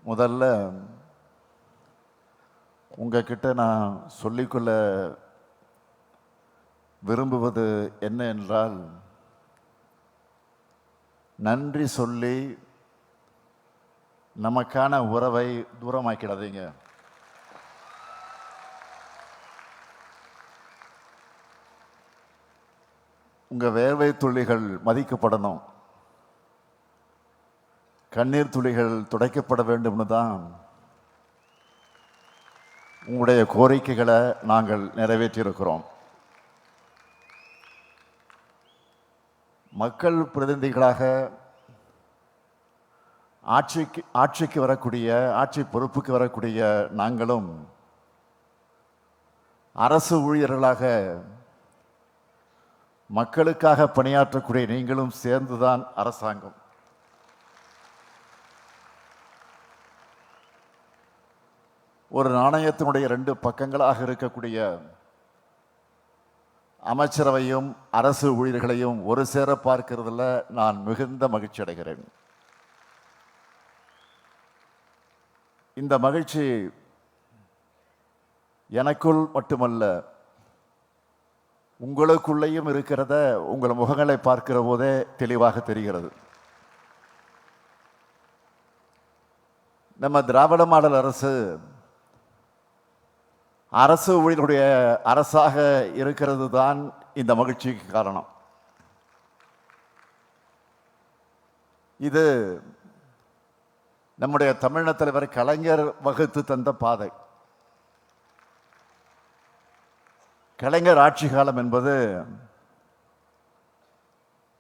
முதல்ல உங்ககிட்ட நான் சொல்லிக்கொள்ள விரும்புவது என்ன என்றால், நன்றி சொல்லி நமக்கான உறவை தூரமாக்கிடாதீங்க. உங்க வேர்வை துளிகள் மதிக்கப்படணும், கண்ணீர் துளிகள் துடைக்கப்பட வேண்டும்னு தான் உங்களுடைய கோரிக்கைகளை நாங்கள் நிறைவேற்றியிருக்கிறோம். மக்கள் பிரதிநிதிகளாக ஆட்சிக்கு வரக்கூடிய, ஆட்சி பொறுப்புக்கு வரக்கூடிய நாங்களும், அரசு ஊழியர்களாக மக்களுக்காக பணியாற்றக்கூடிய நீங்களும் சேர்ந்துதான் அரசாங்கம். ஒரு நாணயத்தினுடைய 2 பக்கங்களாக இருக்கக்கூடிய அமைச்சரவையும் அரசு ஊழியர்களையும் ஒரு சேர பார்க்கிறதுல நான் மிகுந்த மகிழ்ச்சி அடைகிறேன். இந்த மகிழ்ச்சி எனக்குள் மட்டுமல்ல, உங்களுக்குள்ளேயும் இருக்கிறத உங்கள் முகங்களை பார்க்கிற போதே தெளிவாக தெரிகிறது. நம்ம திராவிட மாடல் அரசு ஊழியர்களுடைய அரசாக இருக்கிறது தான் இந்த மகிழ்ச்சிக்கு காரணம். இது நம்முடைய தமிழக தலைவர் கலைஞர் வகுத்து தந்த பாதை. கலைஞர் ஆட்சி காலம் என்பது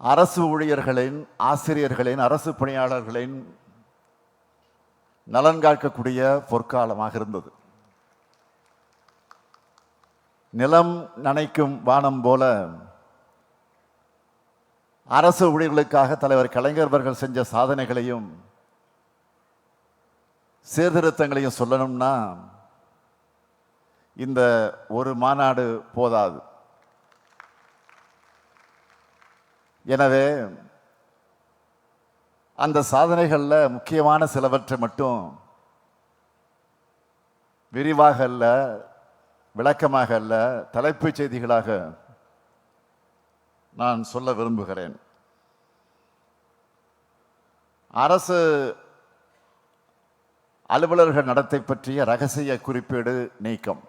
அரசு ஊழியர்களின், ஆசிரியர்களின், அரசு பணியாளர்களின் நலன் காக்கக்கூடிய பொற்காலமாக இருந்தது. நிலம் நனைக்கும் வானம் போல அரசு ஊழியர்களுக்காக தலைவர் கலைஞர் அவர்கள் செஞ்ச சாதனைகளையும் சீர்திருத்தங்களையும் சொல்லணும்னா இந்த ஒரு மாநாடு போதாது. எனவே அந்த சாதனைகளில் முக்கியமான சிலவற்றை மட்டும் விரிவாக அல்ல, விளக்கமாக அல்ல, தலைப்புச் செய்திகளாக நான் சொல்ல விரும்புகிறேன். அரசு அலுவலர்கள் நடத்தை பற்றிய ரகசிய குறிப்பீடு நீக்கம்.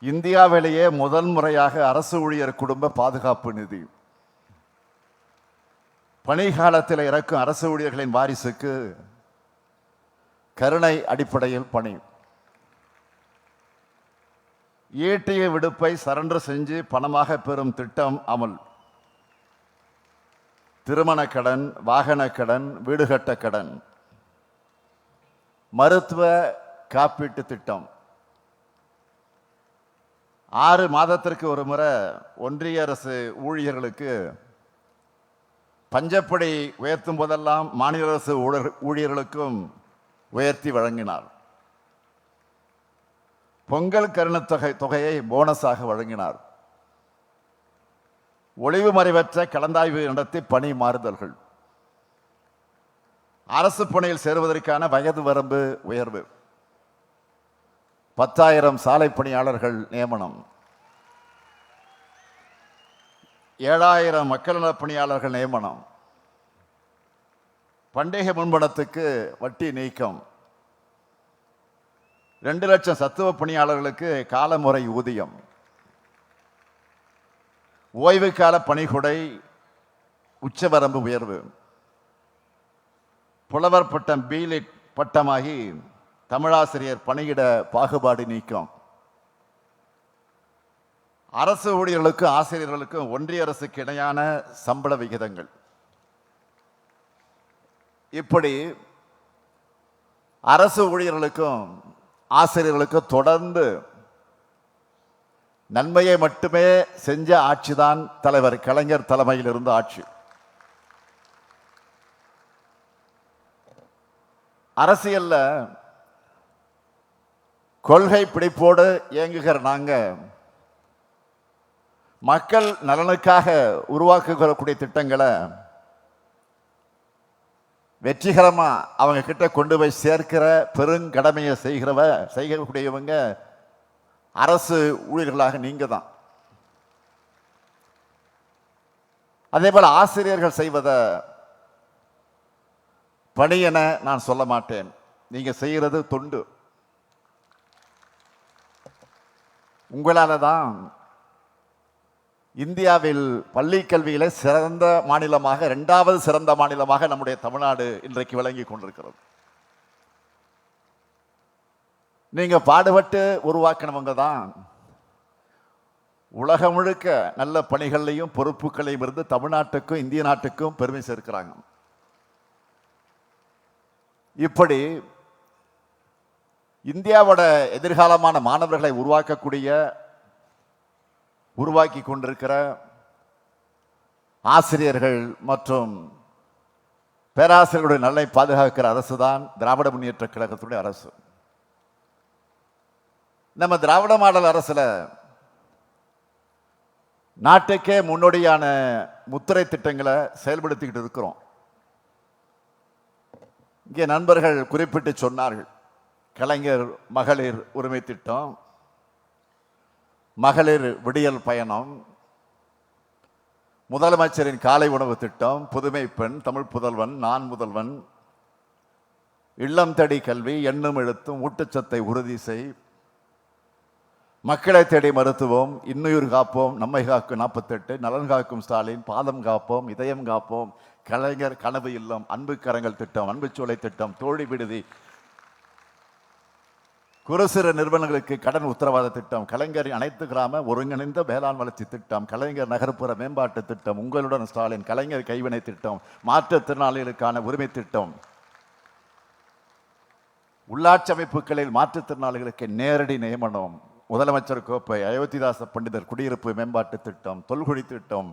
இந்தியாவிலேயே முதல் முறையாக அரசு ஊழியர் குடும்ப பாதுகாப்பு நிதி. பணிகாலத்தில் இறக்கும் அரசு ஊழியர்களின் வாரிசுக்கு கருணை அடிப்படையில் பணி. ஈட்டிய விடுப்பை சரண்டர் செஞ்சு பணமாக பெறும் திட்டம் அமல். திருமண கடன், வாகன கடன், வீடு கட்ட கடன், மருத்துவ காப்பீட்டு திட்டம். 6 மாதத்திற்கு ஒரு முறை ஒன்றிய அரசு ஊழியர்களுக்கு பஞ்சப்படி உயர்த்தும் போதெல்லாம் மாநில அரசு ஊழியர்களுக்கும் உயர்த்தி வழங்கினார். பொங்கல் தொகையை போனஸாக வழங்கினார். ஒளிவு மறைவற்ற கலந்தாய்வு நடத்தி பணி மாறுதல்கள். அரசு பணியில் சேருவதற்கான வயது வரம்பு உயர்வு. 10,000 சாலை பணியாளர்கள் நியமனம். 7,000 மக்கள் நல பணியாளர்கள் நியமனம். பண்டிகை முன்பணத்துக்கு வட்டி நீக்கம். 2 லட்சம் சத்துவ பணியாளர்களுக்கு காலமுறை ஊதியம். ஓய்வு கால பணிகொடை உச்சவரம்பு உயர்வு. புலவர் பட்டம் பீலிட் பட்டமாகி தமிழாசிரியர் பணியிட பாகுபாடு நீக்கம். அரசு ஊழியர்களுக்கும் ஆசிரியர்களுக்கும் ஒன்றிய அரசுக்கு இணையான சம்பள விகிதங்கள். இப்படி அரசு ஊழியர்களுக்கும் ஆசிரியர்களுக்கும் தொடர்ந்து நன்மையை மட்டுமே செஞ்ச ஆட்சிதான் தலைவர் கலைஞர் தலைமையில் இருந்த ஆட்சி. அரசியல்ல கொள்கை பிடிப்போடு இயங்குகிற நாங்க மக்கள் நலனுக்காக உருவாக்கக்கூடிய திட்டங்களை வெற்றிகரமா அவங்க கிட்ட கொண்டு போய் சேர்க்கிற பெருங்கடமையை செய்யக்கூடியவங்க அரசு ஊழியர்களாக நீங்க தான். அதே போல ஆசிரியர்கள் செய்வத பணி என நான் சொல்ல மாட்டேன். நீங்க செய்யறது தொண்டு. உங்களால தான் இந்தியாவில் பள்ளி கல்வியில சிறந்த மாநிலமாக, 2வது சிறந்த மாநிலமாக நம்முடைய தமிழ்நாடு இன்றைக்கு விளங்கி கொண்டிருக்கிறது. நீங்க பாடுபட்டு உருவாக்கினவங்க தான் உலகம் முழுக்க நல்ல பணிகளையும் பொறுப்புகளையும் இருந்து தமிழ்நாட்டுக்கும் இந்திய நாட்டுக்கும் பெருமை சேர்க்கிறாங்க. இப்படி இந்தியாவோட எதிர்காலமான மாணவர்களை உருவாக்கி கொண்டிருக்கிற ஆசிரியர்கள் மற்றும் பேராசிரியர்களுடைய நலனை பாதுகாக்கிற அரசு தான் திராவிட முன்னேற்ற கழகத்துடைய அரசு. நம்ம திராவிட மாடல் அரசுல நாட்டுக்கே முன்னோடியான முத்திரை திட்டங்களை செயல்படுத்திக்கிட்டு இருக்கிறோம். இங்கே நண்பர்கள் குறிப்பிட்டு சொன்னார்கள். கலைஞர் மகளிர் உரிமை திட்டம், மகளிர் விடியல் பயணம், முதலமைச்சரின் காலை உணவு திட்டம், புதுமை பெண், தமிழ் புதல்வன், நான் முதல்வன், இல்லம் தேடி கல்வி, எண்ணும் எழுத்தும், ஊட்டச்சத்தை உறுதி செய், மக்களை தேடி மருத்துவம், இன்னுயிர் காப்போம், நம்மை காக்கும் 48, நலன் காக்கும் ஸ்டாலின், பாதம் காப்போம், இதயம் காப்போம், கலைஞர் கனவு இல்லம், அன்பு கரங்கள் திட்டம், அன்பு சோலை திட்டம், தோழி விடுதி, குறு சிறு நிறுவனங்களுக்கு கடன் உத்தரவாத திட்டம், கலைஞரின் அனைத்து கிராம ஒருங்கிணைந்த வேளாண் வளர்ச்சி திட்டம், கலைஞர் நகர்ப்புற மேம்பாட்டு திட்டம், உங்களுடன் ஸ்டாலின், கலைஞர் கைவினை திட்டம், மாற்றுத்திறனாளிகளுக்கான உரிமை திட்டம், உள்ளாட்சி அமைப்புகளில் மாற்றுத்திறனாளிகளுக்கு நேரடி நியமனம், முதலமைச்சர் கோப்பை, அயோத்திதாச பண்டிதர் குடியிருப்பு மேம்பாட்டு திட்டம், தொல்குடி திட்டம்,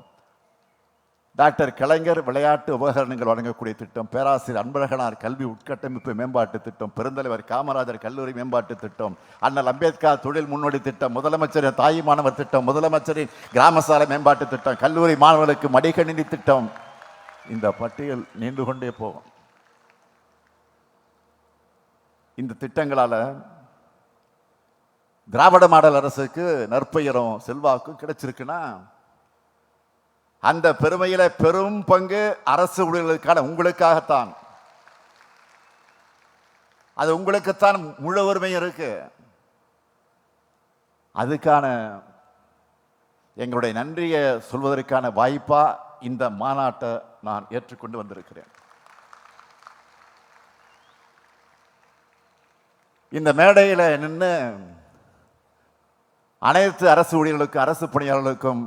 டாக்டர் கலைஞர் விளையாட்டு உபகரணங்கள் வழங்கக்கூடிய திட்டம், பேராசிரியர் அன்பழகனார் கல்வி உட்கட்டமைப்பு மேம்பாட்டு திட்டம், பெருந்தலைவர் காமராஜர் கல்லூரி மேம்பாட்டு திட்டம், அண்ணல் அம்பேத்கர் தொழில் முன்னோடி திட்டம், முதலமைச்சரின் தாய் மாணவர் திட்டம், முதலமைச்சரின் கிராம சாலை மேம்பாட்டு திட்டம், கல்லூரி மாணவர்களுக்கு மடிக்கணினி திட்டம். இந்த பட்டியல் நீண்டு கொண்டே போகும். இந்த திட்டங்களால திராவிட மாடல் அரசுக்கு நற்பெயரும் செல்வாக்கும் கிடைச்சிருக்குன்னா அந்த பெருமையில பெரும் பங்கு அரசு ஊழியர்களுக்கான உங்களுக்காகத்தான். அது உங்களுக்குத்தான் முழு உரிமை இருக்கு. அதுக்கான எங்களுடைய நன்றியை சொல்வதற்கான வாய்ப்பா இந்த மாநாட்டை நான் ஏற்றுக்கொண்டு வந்திருக்கிறேன். இந்த மேடையில் நின்று அனைத்து அரசு ஊழியர்களுக்கும் அரசு பணியாளர்களுக்கும்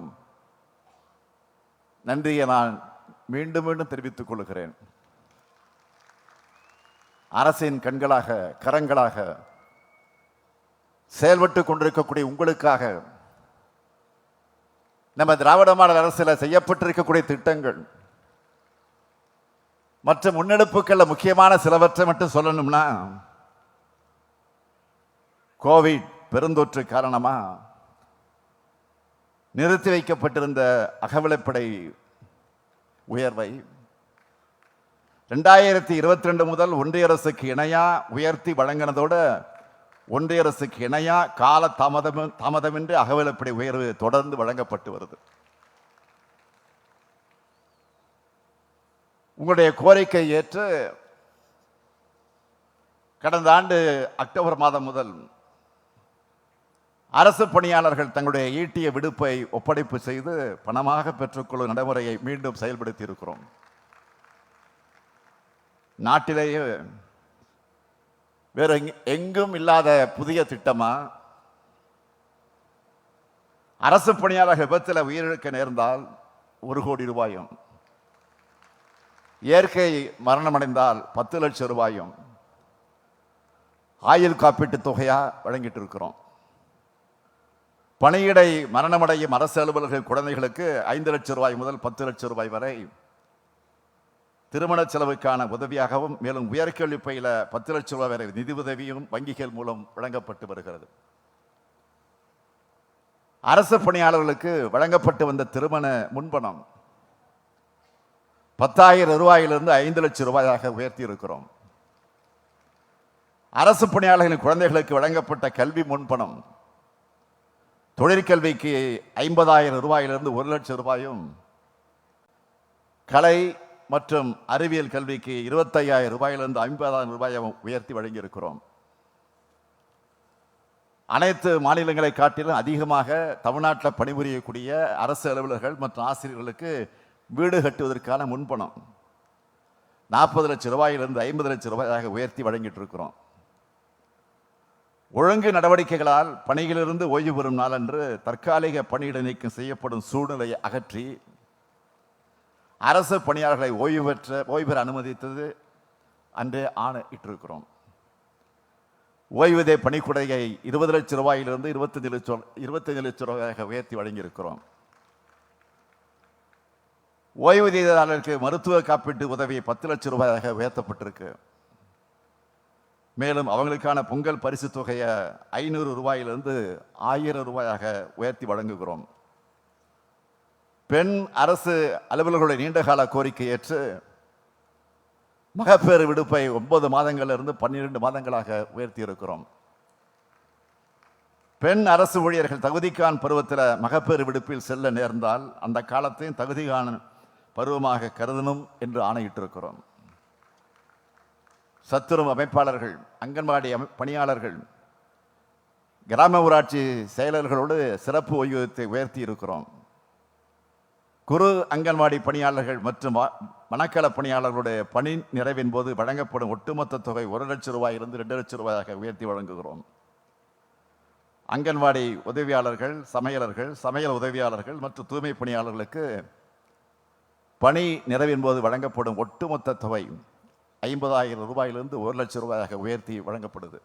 நன்றியை நான் மீண்டும் மீண்டும் தெரிவித்துக் கொள்கிறேன். அரசின் கண்களாக கரங்களாக செயல்பட்டு கொண்டிருக்கக்கூடிய உங்களுக்காக நம்ம திராவிட மாடல் அரசில் செய்யப்பட்டிருக்கக்கூடிய திட்டங்கள் மற்ற முன்னெடுப்புகள் முக்கியமான சிலவற்றை மட்டும் சொல்லணும்னா, கோவிட் பெருந்தொற்று காரணமா நிறுத்தி வைக்கப்பட்டிருந்த அகவிலைப்படை உயர்வை 2022 முதல் ஒன்றிய அரசுக்கு இணையா உயர்த்தி வழங்கினதோடு ஒன்றிய அரசுக்கு இணையா கால தாமதமின்றி அகவிலைப்படை உயர்வு தொடர்ந்து வழங்கப்பட்டு வருது. உங்களுடைய கோரிக்கை ஏற்று கடந்த ஆண்டு அக்டோபர் மாதம் முதல் அரசு பணியாளர்கள் தங்களுடைய ஈட்டிய விடுப்பை ஒப்படைப்பு செய்து பணமாக பெற்றுக்கொள்ளும் நடைமுறையை மீண்டும் செயல்படுத்தி இருக்கிறோம். நாட்டிலேயே வேற எங்கும் இல்லாத புதிய திட்டமா? அரசு பணியாளர்கள் விபத்தில் உயிரிழக்க நேர்ந்தால் 1 கோடி ரூபாயும், இயற்கை மரணமடைந்தால் 10 லட்சம் ரூபாயும் ஆயுள் காப்பீட்டு தொகையா வழங்கிட்டு இருக்கிறோம். பணியிடை மரணமடையும் அரசு அலுவலர்கள் குழந்தைகளுக்கு 5 லட்சம் ரூபாய் முதல் 10 லட்சம் ரூபாய் வரை திருமண செலவுக்கான உதவியாகவும், மேலும் உயர்கல்வி பயில 10 லட்சம் ரூபாய் வரை நிதி உதவியும் வங்கிகள் மூலம் வழங்கப்பட்டு வருகிறது. அரசு பணியாளர்களுக்கு வழங்கப்பட்டு வந்த திருமண முன்பணம் 10,000 ரூபாயிலிருந்து 5 லட்சம் ரூபாயாக உயர்த்தி இருக்கிறோம். அரசு பணியாளர்களின் குழந்தைகளுக்கு வழங்கப்பட்ட கல்வி முன்பணம் தொழிற்கல்விக்கு 50,000 ரூபாயிலிருந்து 1 லட்சம் ரூபாயும், கலை மற்றும் அறிவியல் கல்விக்கு 25,000 ரூபாயிலிருந்து 50,000 ரூபாயும் உயர்த்தி வழங்கியிருக்கிறோம். அனைத்து மாநிலங்களை காட்டிலும் அதிகமாக தமிழ்நாட்டில் பணிபுரியக்கூடிய அரசு அலுவலர்கள் மற்றும் ஆசிரியர்களுக்கு வீடு கட்டுவதற்கான முன்பணம் 40 லட்சம் ரூபாயிலிருந்து 50 லட்சம் ரூபாயாக உயர்த்தி வழங்கிட்டு இருக்கிறோம். ஒழுங்கு நடவடிக்கைகளால் பணியிலிருந்து ஓய்வு பெறும் நாளன்று தற்காலிக பணியிட நீக்கம் செய்யப்படும் சூழ்நிலையை அகற்றி அரசு பணியாளர்களை ஓய்வு பெற அனுமதித்தது அன்றே ஆணையிட்டிருக்கிறோம். ஓய்வூதிய பணிக்குடையை 20 லட்சம் ரூபாயிலிருந்து 25 லட்சம் ரூபாயாக உயர்த்தி வழங்கியிருக்கிறோம். ஓய்வூதியதாரர்களுக்கு மருத்துவ காப்பீட்டு உதவி 10 லட்சம் ரூபாயாக உயர்த்தப்பட்டிருக்கு. மேலும் அவங்களுக்கான பொங்கல் பரிசு தொகையை 500 ரூபாயிலிருந்து 1000 ரூபாயாக உயர்த்தி வழங்குகிறோம். பெண் அரசு அலுவலர்களுடைய நீண்டகால கோரிக்கை ஏற்று மகப்பேறு விடுப்பை 9 மாதங்களிலிருந்து 12 மாதங்களாக உயர்த்தி இருக்கிறோம். பெண் அரசு ஊழியர்கள் தகுதிக்கான பருவத்தில் மகப்பேறு விடுப்பில் செல்ல நேர்ந்தால் அந்த காலத்தையும் தகுதிக்கான பருவமாக கருதணும் என்று ஆணையிட்டிருக்கிறோம். சத்துணவு அமைப்பாளர்கள், அங்கன்வாடி பணியாளர்கள், கிராம ஊராட்சி செயலர்களோடு சிறப்பு ஓய்வூதியத்தை உயர்த்தி இருக்கிறோம். குறு அங்கன்வாடி பணியாளர்கள் மற்றும் மணக்கள பணியாளர்களுடைய பணி நிறைவின் போது வழங்கப்படும் ஒட்டுமொத்த தொகை 1 லட்சம் ரூபாயிலிருந்து 2 லட்சம் ரூபாயாக உயர்த்தி வழங்குகிறோம். அங்கன்வாடி உதவியாளர்கள், சமையலர்கள், சமையல் உதவியாளர்கள் மற்றும் தூய்மை பணியாளர்களுக்கு பணி நிறைவின் போது வழங்கப்படும் ஒட்டுமொத்த தொகை 50,000 ரூபாயிலிருந்து 1 லட்சம் ரூபாயாக உயர்த்தி வழங்கப்படுது.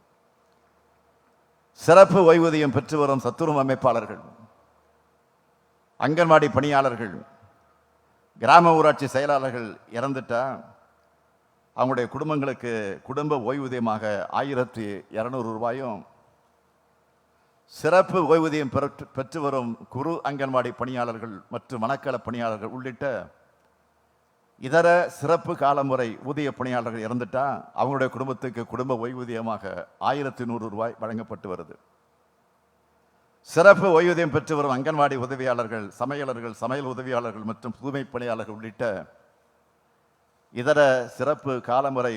சிறப்பு ஓய்வூதியம் பெற்று வரும் சத்துணவு அமைப்பாளர்கள், அங்கன்வாடி பணியாளர்கள், கிராம ஊராட்சி செயலாளர்கள் இறந்துட்டா அவங்களுடைய குடும்பங்களுக்கு குடும்ப ஓய்வூதியமாக 1,200 ரூபாயும், சிறப்பு ஓய்வூதியம் பெற்று வரும் குறு அங்கன்வாடி பணியாளர்கள் மற்றும் மணக்கள பணியாளர்கள் உள்ளிட்ட இதர சிறப்பு காலமுறை ஊதிய பணியாளர்கள் இறந்துட்டா அவங்களுடைய குடும்பத்துக்கு குடும்ப ஓய்வூதியமாக 1,100 ரூபாய் வழங்கப்பட்டு வருது. சிறப்பு ஓய்வூதியம் பெற்று வரும் அங்கன்வாடி உதவியாளர்கள், சமையலர்கள், சமையல் உதவியாளர்கள் மற்றும் தூய்மை பணியாளர்கள் உள்ளிட்ட இதர சிறப்பு காலமுறை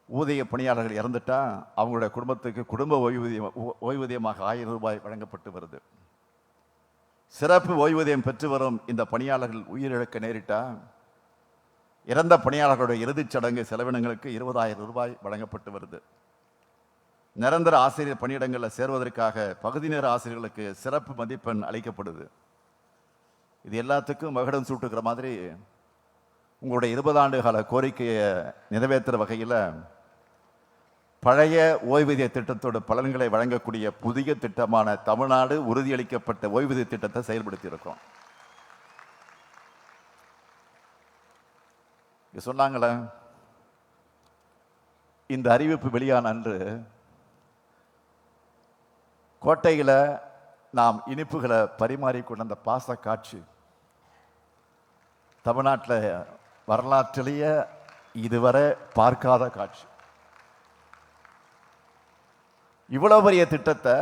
ஊதிய பணியாளர்கள் இறந்துட்டா அவங்களுடைய குடும்பத்துக்கு குடும்ப ஓய்வூதியமாக 1,000 ரூபாய் வழங்கப்பட்டு வருது. சிறப்பு ஓய்வூதியம் பெற்று வரும் இந்த பணியாளர்கள் உயிரிழக்க நேரிட்டா இறந்த பணியாளர்களுடைய இறுதிச் சடங்கு செலவினங்களுக்கு 20,000 ரூபாய் வழங்கப்பட்டு வருது. நிரந்தர ஆசிரியர் பணியிடங்களில் சேர்வதற்காக பகுதி நேர ஆசிரியர்களுக்கு சிறப்பு மதிப்பெண் அளிக்கப்படுது. இது எல்லாத்துக்கும் மகுடம் சூட்டுக்கிற மாதிரி உங்களுடைய 20 ஆண்டு கால கோரிக்கையை நிறைவேற்றுற வகையில் பழைய ஓய்வூதிய திட்டத்தோட பலன்களை வழங்கக்கூடிய புதிய திட்டமான தமிழ்நாடு உறுதியளிக்கப்பட்ட ஓய்வூதிய திட்டத்தை செயல்படுத்தி இருக்கோம். சொன்னாங்களே, இந்த அறிவிப்பு வெளியான அன்று கோட்டையில் நாம் இனிப்புகளை பரிமாறிக்கொண்ட அந்த பாச காட்சி தமிழ்நாட்டில் வரலாற்றிலேயே இதுவரை பார்க்காத காட்சி. இவ்வளவு பெரிய திட்டத்தை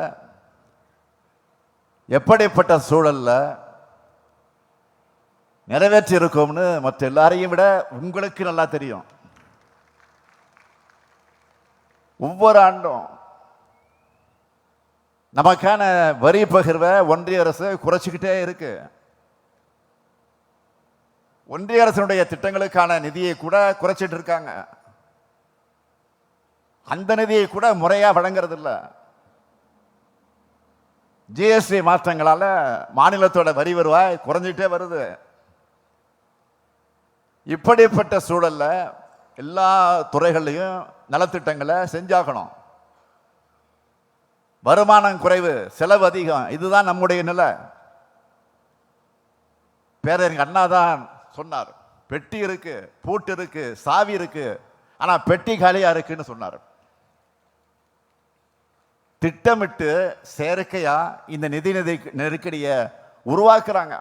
எப்படிப்பட்ட சூழல்ல நிறைவேற்றி இருக்கோம்னு மற்ற எல்லாரையும் விட உங்களுக்கு நல்லா தெரியும். ஒவ்வொரு ஆண்டும் நமக்கான வரி பகிர்வை ஒன்றிய அரசு குறைச்சிக்கிட்டே இருக்கு. ஒன்றிய அரசினுடைய திட்டங்களுக்கான நிதியை கூட குறைச்சிட்டு இருக்காங்க. அந்த நிதியை கூட முறையா வழங்குறது இல்லை. ஜிஎஸ்டி மாற்றங்களால மாநிலத்தோட வரி வருவாய் குறைஞ்சிட்டே வருது. இப்படிப்பட்ட சூழல்ல எல்லா துறைகளையும் நலத்திட்டங்களை செஞ்சாகணும். வருமானம் குறைவு, செலவு அதிகம், இதுதான் நம்முடைய நிலை. பேரறிஞர் அண்ணா தான் சொன்னார், பெட்டி இருக்கு, பூட்டு இருக்கு, சாவி இருக்கு, ஆனா பெட்டி காலியா இருக்குன்னு சொன்னார். திட்டமிட்டு செயற்கையா இந்த நிதி நெருக்கடியை உருவாக்குறாங்க.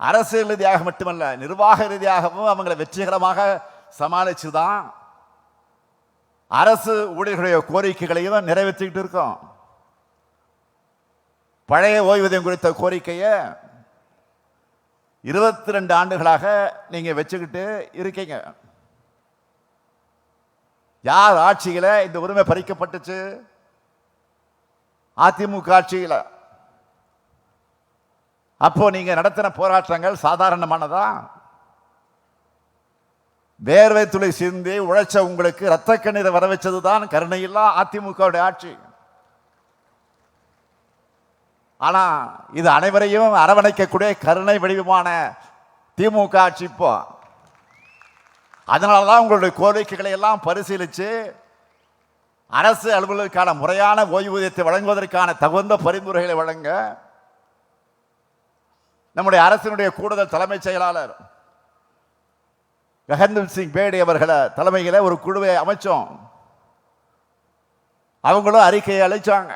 அரசியல் ரீதியாக மட்டுமல்ல, நிர்வாக ரீதியாகவும் அவங்களை வெற்றிகரமாக சமாளிச்சுதான் அரசு ஊழியர்களுடைய கோரிக்கைகளையும் நிறைவேற்றிக்கிட்டு இருக்கோம். பழைய ஓய்வூதியம் குறித்த கோரிக்கையை 22 ஆண்டுகளாக நீங்க வச்சுக்கிட்டு இருக்கீங்க. யார் ஆட்சியில இந்த உரிமை பறிக்கப்பட்டுச்சு? அதிமுக ஆட்சியில. அப்போ நீங்க நடத்தின போராட்டங்கள் சாதாரணமானதா? வேர்வை துளி சிந்தி உழைச்ச உங்களுக்கு ரத்த கண்ணீரை வர வச்சதுதான் கருணையில்லா அதிமுகவுடைய ஆட்சி. ஆனா இது அனைவரையும் அரவணைக்கக்கூடிய கருணை வடிவமான திமுக ஆட்சி இப்போ. அதனாலதான் உங்களுடைய கோரிக்கைகளை எல்லாம் பரிசீலிச்சு அரசு அலுவலர்களுக்கான முறையான ஓய்வூதியத்தை வழங்குவதற்கான தகுந்த பரிந்துரைகளை வழங்க நம்முடைய அரசினுடைய கூடுதல் தலைமைச் செயலாளர் ககன்தீப் சிங் பேடி அவர்களை தலைமையில ஒரு குழுவை அமைச்சோம். அவங்களும் அறிக்கையை அளிச்சாங்க.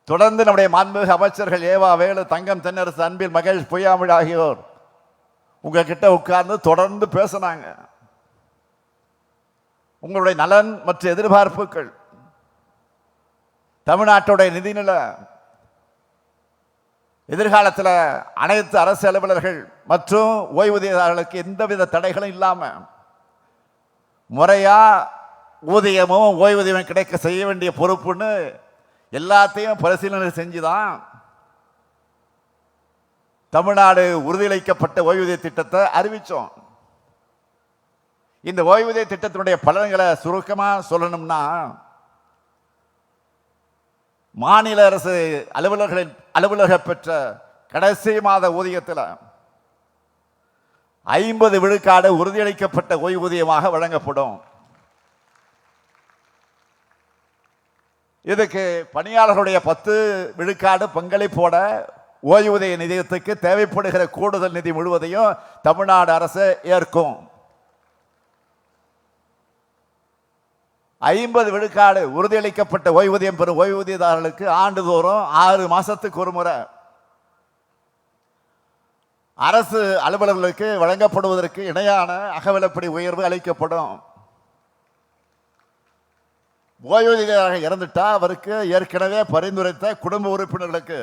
தொடர்ந்து நம்முடைய மாண்புமிகு அமைச்சர்கள் ஏவா வேலு, தங்கம் தென்னரசு, அன்பில் மகேஷ் பொய்யாமொழி ஆகியோர் உங்ககிட்ட உட்கார்ந்து தொடர்ந்து பேசினாங்க. உங்களுடைய நலன் மற்றும் எதிர்பார்ப்புகள், தமிழ்நாட்டுடைய நிதிநிலை, எதிர்காலத்தில் அனைத்து அரசு அலுவலர்கள் மற்றும் ஓய்வூதியதாரர்களுக்கு எந்தவித தடைகளும் இல்லாம முறையா ஊதியமும் ஓய்வூதியமும் கிடைக்க செய்ய வேண்டிய பொறுப்புன்னு எல்லாத்தையும் பரிசீலனை செஞ்சுதான் தமிழ்நாடு உறுதியளிக்கப்பட்ட ஓய்வூதிய திட்டத்தை அறிவிச்சோம். இந்த ஓய்வூதிய திட்டத்தினுடைய பலன்களை சுருக்கமா சொல்லணும்னா, மாநில அரசு அலுவலக பெற்ற கடைசி மாத ஊதியத்தில் 50 விழுக்காடு உறுதியளிக்கப்பட்ட ஓய்வூதியமாக வழங்கப்படும். இதுக்கு பணியாளர்களுடைய 10 விழுக்காடு பங்களிப்போட ஓய்வூதிய நிதியத்துக்கு தேவைப்படுகிற கூடுதல் நிதி முழுவதையும் தமிழ்நாடு அரசு ஏற்கும். 50 விழுக்காடு உறுதியளிக்கப்பட்ட ஓய்வூதியம் பெறும் ஓய்வூதியதாரர்களுக்கு ஆண்டுதோறும் 6 மாசத்துக்கு ஒரு முறை அரசு அலுவலர்களுக்கு வழங்கப்படுவதற்கு இணையான அகவிலைப்படி உயர்வு அளிக்கப்படும். ஓய்வூதியராக இறந்துட்டா அவருக்கு ஏற்கனவே பரிந்துரைத்த குடும்ப உறுப்பினர்களுக்கு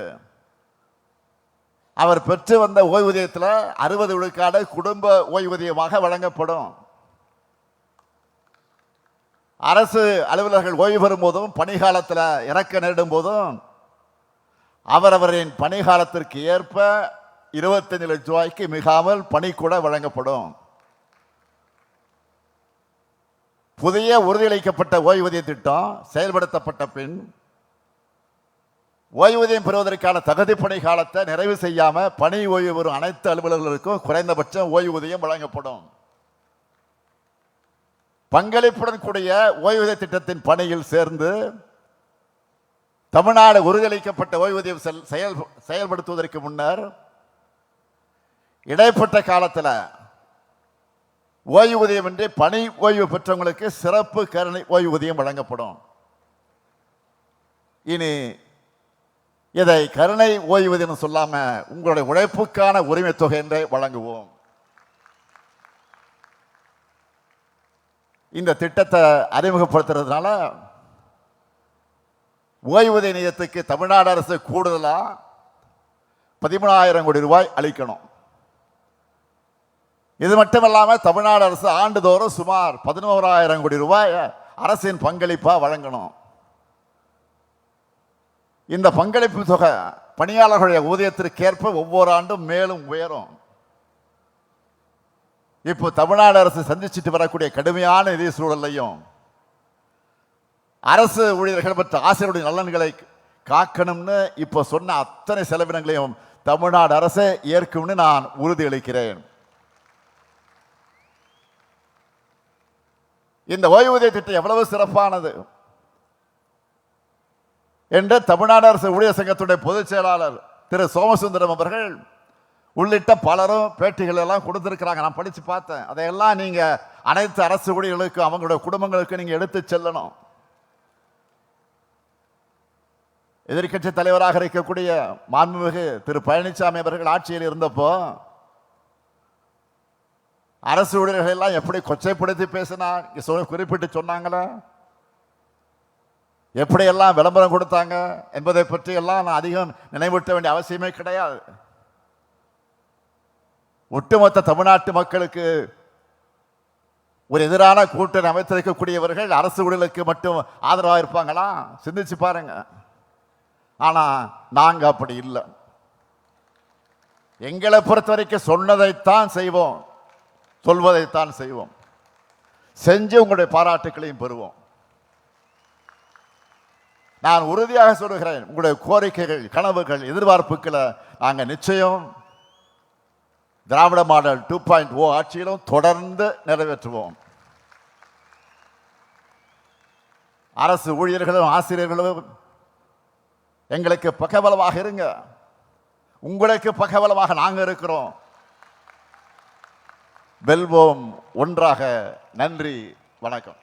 அவர் பெற்று வந்த ஓய்வூதியத்தில் 60 விழுக்காடு குடும்ப ஓய்வூதியமாக வழங்கப்படும். அரசு அலுவலர்கள் ஓய்வு பெறும் போதும் பணிகாலத்தில் இறக்க நேரிடும் போதும் அவரவரின் பணிகாலத்திற்கு ஏற்ப 25 லட்சம் ரூபாய்க்கு மிகாமல் பணிக்கூட வழங்கப்படும். புதிய உறுதியளிக்கப்பட்ட ஓய்வூதிய திட்டம் செயல்படுத்தப்பட்ட பின் ஓய்வூதியம் பெறுவதற்கான தகுதி பணி காலத்தை நிறைவு செய்யாம பணி ஓய்வு பெறும் அனைத்து அலுவலர்களுக்கும் குறைந்தபட்சம் ஓய்வூதியம் வழங்கப்படும். பங்களிப்புடன் கூடிய ஓய்வூதிய திட்டத்தின் பணியில் சேர்ந்து தமிழ்நாடு உறுதியளிக்கப்பட்ட ஓய்வூதியம் செயல்படுத்துவதற்கு முன்னர் இடைப்பட்ட காலத்தில் ஓய்வூதியமின்றி பணி ஓய்வு பெற்றவங்களுக்கு சிறப்பு கருணை ஓய்வூதியம் வழங்கப்படும். இனி இதை கருணை ஓய்வூதியம் சொல்லாம உங்களுடைய உழைப்புக்கான உரிமை தொகை என்றே வழங்குவோம். இந்த திட்டத்தை அறிமுகப்படுத்துறதுனால ஓய்வூதிய நிதியத்துக்கு தமிழ்நாடு அரசு கூடுதலா 13,000 கோடி ரூபாய் அளிக்கணும். இது மட்டுமல்லாம தமிழ்நாடு அரசு ஆண்டுதோறும் சுமார் 11,000 கோடி ரூபாய் அரசின் பங்களிப்பா வழங்கணும். இந்த பங்களிப்பு தொகை பணியாளர்களுடைய ஊதியத்திற்கேற்ப ஒவ்வொரு ஆண்டும் மேலும் உயரும். இப்போ தமிழ்நாடு அரசு சந்திச்சுட்டு வரக்கூடிய கடுமையான நிதி சூழலையும் அரசு ஊழியர்கள் மற்றும் ஆசிரியருடைய நலன்களை காக்கணும்னு இப்போ சொன்ன அத்தனை செலவினங்களையும் தமிழ்நாடு அரசு ஏற்கும்னு நான் உறுதியளிக்கிறேன். இந்த ஓய்வூதிய திட்டம் எவ்வளவு சிறப்பானது என்று தமிழ்நாடு அரசு ஊழியர் சங்கத்துடைய பொதுச் செயலாளர் திரு சோமசுந்தரம் அவர்கள் உள்ளிட்ட பலரும் பேட்டிகள் எல்லாம் கொடுத்திருக்கிறாங்க. நான் படிச்சு பார்த்தேன். அதையெல்லாம் நீங்க அனைத்து அரசு ஊழியர்களுக்கும் அவங்களுடைய குடும்பங்களுக்கு நீங்க எடுத்து செல்லணும். எதிர்க்கட்சி தலைவராக இருக்கக்கூடிய மாண்புமிகு திரு பழனிசாமி அவர்கள் ஆட்சியில் இருந்தப்போ அரசு ஊழியர்கள் எல்லாம் எப்படி கொச்சைப்படுத்தி பேசினா குறிப்பிட்டு சொன்னாங்களா? எப்படியெல்லாம் விளம்பரம் கொடுத்தாங்க என்பதை பற்றி எல்லாம் நான் அதிகம் நினைவூட்ட வேண்டிய அவசியமே கிடையாது. ஒட்டுமொத்த தமிழ்நாட்டு மக்களுக்கு ஒரு எதிரான கூட்டணி அமைத்திருக்கக்கூடியவர்கள் அரசு ஊழலுக்கு மட்டும் ஆதரவாக இருப்பாங்களா? சிந்திச்சு பாருங்க. ஆனா நாங்க அப்படி இல்லை. எங்களை பொறுத்த வரைக்கும் சொன்னதைத்தான் செய்வோம், சொல்வதைத்தான் செய்வோம், செஞ்சு உங்களுடைய பாராட்டுகளையும் பெறுவோம். நான் உறுதியாக சொல்லுகிறேன், உங்களுடைய கோரிக்கைகள், கனவுகள், எதிர்பார்ப்புகளை நாங்கள் நிச்சயம் திராவிட மாடல் 2.0 ஆட்சியிலும் தொடர்ந்து நிறைவேற்றுவோம். அரசு ஊழியர்களும் ஆசிரியர்களும் எங்களுக்கு பக்கபலமாக இருங்க. உங்களுக்கு பக்கபலமாக நாங்கள் இருக்கிறோம். வெல்வோம் ஒன்றாக. நன்றி, வணக்கம்.